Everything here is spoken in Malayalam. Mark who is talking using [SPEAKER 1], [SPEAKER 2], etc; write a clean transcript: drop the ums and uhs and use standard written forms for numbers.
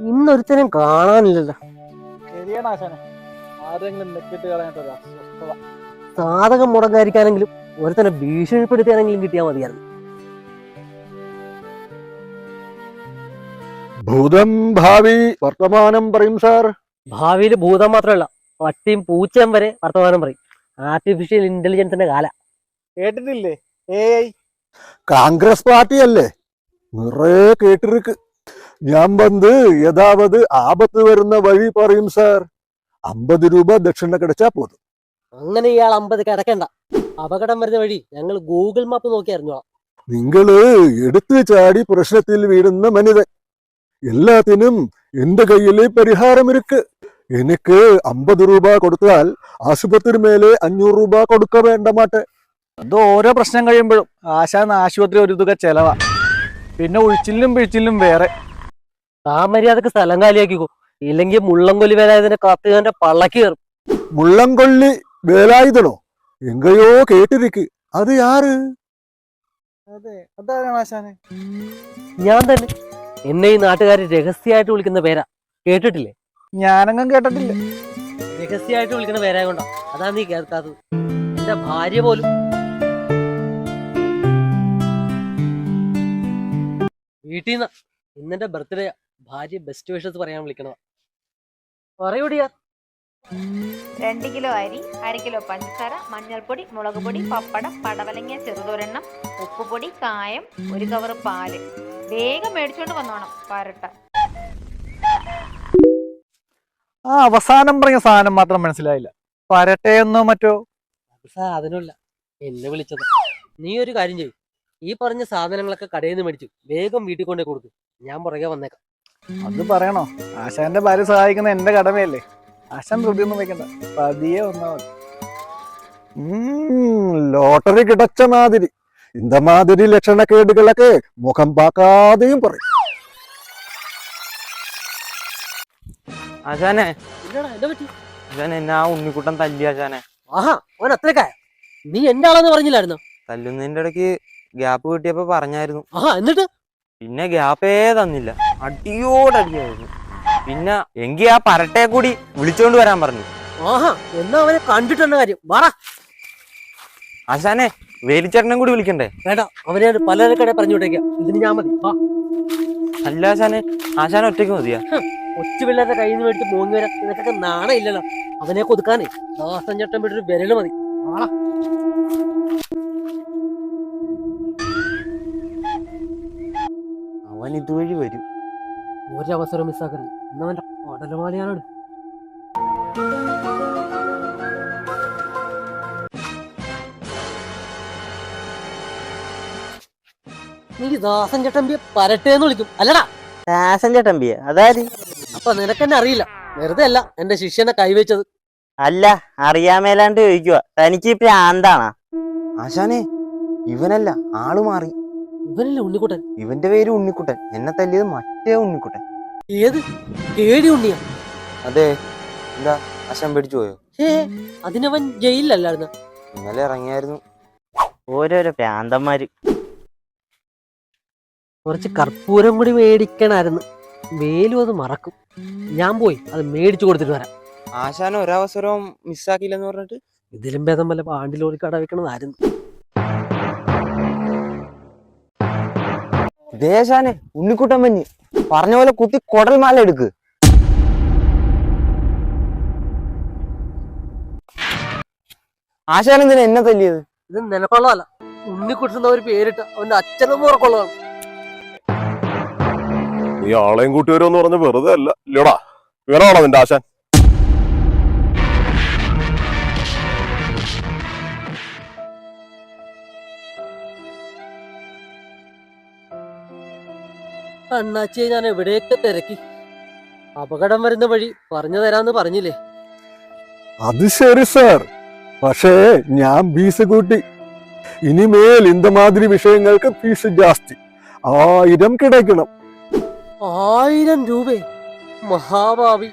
[SPEAKER 1] ഇന്നൊരുത്തനും കാണാനില്ലല്ലോ.
[SPEAKER 2] ശരിയാണ് ആശാനെ, ആരെങ്കിലും നെക്കിട്ട് കളയാത്തൊരു അസ്വസ്ഥത.
[SPEAKER 1] സാധകം മുടങ്ങാതിരിക്കാനെങ്കിലും ഒരുത്തനെ ഭീഷണിപ്പെടുത്തിയാണെങ്കിലും കിട്ടിയാൽ മതിയായിരുന്നു.
[SPEAKER 3] ഭൂതം ഭാവി വർത്തമാനം പറയും സാർ.
[SPEAKER 1] ഭാവിയിൽ ഭൂതം മാത്രമല്ല, പട്ടിയും പൂച്ചയും വരെ വർത്തമാനം പറയും. ആർട്ടിഫിഷ്യൽ ഇന്റലിജൻസിന്റെ കാല.
[SPEAKER 2] കേട്ടിട്ടില്ലേ AI?
[SPEAKER 3] காங்கிரஸ் பார்ட்டி அல்ல நிறைய கேட்டிருக்கு. ഞാൻ വന്ന് യഥാവത് ആപത്ത് വരുന്ന വഴി പറയും സാർ. 50 രൂപ ദക്ഷിണ കിടച്ചാ പോതും.
[SPEAKER 1] അങ്ങനെ ഇയാൾ 50 കിടക്കണ്ട. അപകടം വരുന്ന വഴി ഞങ്ങൾ ഗൂഗിൾ മാപ്പ് നോക്കി അറിഞ്ഞോളാം.
[SPEAKER 3] നിങ്ങള് എടുത്തു ചാടി പ്രശ്നത്തിൽ വീഴുന്ന മനിതൻ. എല്ലാത്തിനും എന്റെ കയ്യില് പരിഹാരമിருக்கு. എനിക്ക് 50 രൂപ കൊടുത്താൽ ആശുപത്രി മേലെ 500 രൂപ കൊടുക്ക വേണ്ട മാട്ടെ.
[SPEAKER 2] അത് ഓരോ പ്രശ്നം കഴിയുമ്പോഴും ആശാൻ ആശുപത്രി ഒരു തുക ചെലവാ, പിന്നെ ഒഴിച്ചിലും പിഴിച്ചിലും വേറെ.
[SPEAKER 1] മര്യാദക്ക് സ്ഥലം കാലിയാക്കിക്കോ, ഇല്ലെങ്കിൽ മുള്ളംകൊല്ലി വേലായുധന്റെ കത്തുകാരന്റെ പള്ളക്ക് കയറും.
[SPEAKER 3] മുള്ളംകൊല്ലി വേലായുധനോ? എങ്കയോ കേട്ടിരിക്ക്. അത് യാറ്?
[SPEAKER 2] അതെ, അതാണ് ആശാനെ.
[SPEAKER 1] ഞാൻ തന്നെ. എന്നെ ഈ നാട്ടുകാർ രഹസ്യമായിട്ട് വിളിക്കുന്ന പേരാ. കേട്ടിട്ടില്ലേ?
[SPEAKER 2] ഞാനങ്ങും കേട്ടിട്ടില്ല.
[SPEAKER 1] രഹസ്യമായിട്ട് വിളിക്കുന്ന പേരായ കൊണ്ടാ അതാ നീ കേൾക്കാത്തത്. എന്റെ ഭാര്യ പോലും. വീട്ടിൽ നിന്ന് ഇന്നെന്റെ ബർത്ത്ഡേ, ഭാര്യ ബെസ്റ്റ് വിഷസ് പറയാൻ വിളിക്കണതാ. പറയൂടിയാ.
[SPEAKER 4] 2 കിലോ അരി, 1/2 കിലോ പഞ്ചസാര, മഞ്ഞൾപ്പൊടി, മുളക് പൊടി, പപ്പടം, പടവലങ്ങ ചെറുതൊരെണ്ണം, ഉപ്പുപൊടി, കായം, 1 കവർ പാല്. വേഗം മേടിച്ചോണ്ട് വന്നോണം പരട്ട.
[SPEAKER 2] ആ അവസാനം പറഞ്ഞ സാധനം മാത്രം മനസ്സിലായില്ല. പരട്ടയെന്നോ മറ്റോ?
[SPEAKER 1] സാധനമില്ല, എന്നെ വിളിച്ചത്. നീ ഒരു കാര്യം ചെയ്യും, ഈ പറഞ്ഞ സാധനങ്ങളൊക്കെ കടയിൽ നിന്ന് മേടിച്ചു വേഗം വീട്ടിൽ കൊണ്ടേ കൊടുക്കും. ഞാൻ പുറകെ വന്നേക്കാം.
[SPEAKER 2] അത് പറയണോ? ആശാന്റെ ഭാര്യ സഹായിക്കുന്ന എന്റെ കടമയല്ലേ. ആശാൻ ധൃതിയൊന്നും വെക്കണ്ട, പതിയെ വന്നാ മതി.
[SPEAKER 3] ലോട്ടറി കിടച്ച മാതിരി. இந்த மாதிரி ലക്ഷണക്കേടുകളൊക്കെ മുഖം പാക്കാതെയും പറയും.
[SPEAKER 5] ആശാനെ,
[SPEAKER 1] ഇല്ലടാ, എന്താ പറ്റി?
[SPEAKER 5] ആശാനെ എന്നെ ആ ഉണ്ണിക്കുട്ടൻ തല്ലി ആശാനെ.
[SPEAKER 1] ആഹാ, അവൻ അത്രക്കായ? നീ എന്റെ ആളെന്ന് പറഞ്ഞില്ലായിരുന്നോ?
[SPEAKER 5] തല്ലുന്നതിന്റെ ഇടയ്ക്ക് ഗ്യാപ്പ് കിട്ടിയപ്പോ പറഞ്ഞായിരുന്നു.
[SPEAKER 1] ആഹാ, എന്നിട്ട്?
[SPEAKER 5] പിന്നെ ഗ്യാപ്പേ തന്നില്ല, അടിയോടടിയായിരുന്നു. പിന്നെ എങ്കി ആ പരട്ടയെ കൂടി വിളിച്ചോണ്ട് വരാൻ പറഞ്ഞു.
[SPEAKER 1] ആഹാ, എന്നാ അവനെ കണ്ടിട്ടെന്ന കാര്യം. വാടാ.
[SPEAKER 5] ആശാനെ, വേലിച്ചേട്ടനും കൂടി വിളിക്കണ്ടേ?
[SPEAKER 1] വേണ്ട, അവനെ പലചരക്കടെ പറഞ്ഞു വിട്ടേക്കാം. ഇതിന് ഞാൻ മതി.
[SPEAKER 5] അല്ല ആശാനെ, ആശാൻ ഒറ്റയ്ക്ക് മതിയാ?
[SPEAKER 1] കൊച്ചു പിള്ളേരുടെ കയ്യിൽ നിന്ന് മേടിച്ച് മൂന്ന് വരാം. നിനക്കൊക്കെ നാണ ഇല്ലല്ലോ അവനെ കൊതുക്കാനേ. ദാസം ചട്ടം വിട്ടൊരു വിരല് മതി. ആളാ.
[SPEAKER 5] അവൻ ഇതുവഴി വരും.
[SPEAKER 1] ഒരവസരം മിസ്സാക്കരുത്. ഇന്നവന്റെ പടലമാലയാണ്. നീ ദാസൻ ചട്ടമ്പിയെ പരട്ടേന്ന് വിളിക്കും അല്ലടാ?
[SPEAKER 6] ദാസൻ ചട്ടമ്പിയെ? അതായത്
[SPEAKER 1] അപ്പൊ നിനക്കെന്നെ അറിയില്ല. വെറുതെ അല്ല എന്റെ ശിഷ്യനെ കൈവച്ചത്.
[SPEAKER 6] അല്ല, അറിയാമേലാണ്ട് ചോദിക്കുക. തനിക്ക് പ്രാന്താണാ?
[SPEAKER 5] ആശാനെ, ഇവനല്ല, ആള് മാറി.
[SPEAKER 1] ഇവനല്ലേ ഉണ്ണിക്കുട്ടൻ?
[SPEAKER 5] ഇവന്റെ പേര് ഉണ്ണിക്കുട്ടൻ. എന്നെ തല്ലിയത് മറ്റേ ഉണ്ണിക്കുട്ടൻ.
[SPEAKER 1] ഏത് കേടി ഉണ്ണിയാ?
[SPEAKER 5] അതെ. എന്താ, ആശാൻ പേടിച്ചു പോയോ?
[SPEAKER 1] അതിനവൻ ജയിലിലല്ലായിരുന്നു?
[SPEAKER 5] ഇന്നലെ ഇറങ്ങിയായിരുന്നു.
[SPEAKER 6] ഓരോരോ പ്രാന്തന്മാര്.
[SPEAKER 1] കുറച്ച് കർപ്പൂരം കൂടി മേടിക്കണായിരുന്നു. വേലും അത് മറക്കും. ഞാൻ പോയി അത് മേടിച്ചു കൊടുത്തിട്ട് വരാം.
[SPEAKER 5] ആശാൻ ഒരവസരവും മിസ്സാക്കിയില്ലെന്ന് പറഞ്ഞിട്ട്
[SPEAKER 1] ഇതിലും ഭേദം വല്ല പാണ്ടിലോറി കട വെക്കണതായിരുന്നു.
[SPEAKER 5] ദേശാനെ, ഉണ്ണിക്കുട്ടൻ മഞ്ഞ് പറഞ്ഞ പോലെ കുത്തി കൊടൽ മാല എടുക്ക്. ആശാൻ എന്തിനാ എന്നെ തല്ലിയത്?
[SPEAKER 1] ഇത് നിലക്കൊള്ളതല്ല, ഉണ്ണിക്കുട്ടൻ ഒരു പേരിട്ട് അവന്റെ അച്ഛനും ഉറക്കൊള്ളതാണ്.
[SPEAKER 3] നീ ആളെയും കൂട്ടി വരുമെന്ന് പറഞ്ഞ് വെറുതെ അല്ല ഇല്ലടാ. ഇവനാണോ നിന്റെ ആശാൻ?
[SPEAKER 1] അണ്ണാച്ചിയെ ഞാൻ എവിടെയൊക്കെ തിരക്കി. അപകടം വരുന്ന വഴി പറഞ്ഞു തരാന്ന് പറഞ്ഞില്ലേ?
[SPEAKER 3] അത് ശരി സാർ, പക്ഷേ ഞാൻ ഫീസ് കൂട്ടി. ഇനിമേൽ இந்த மாதிரி വിഷയങ്ങൾക്ക് ഫീസ് ജാസ്തി. 1000 കിടക്കണം.
[SPEAKER 1] 1000 രൂപ? മഹാഭാവി.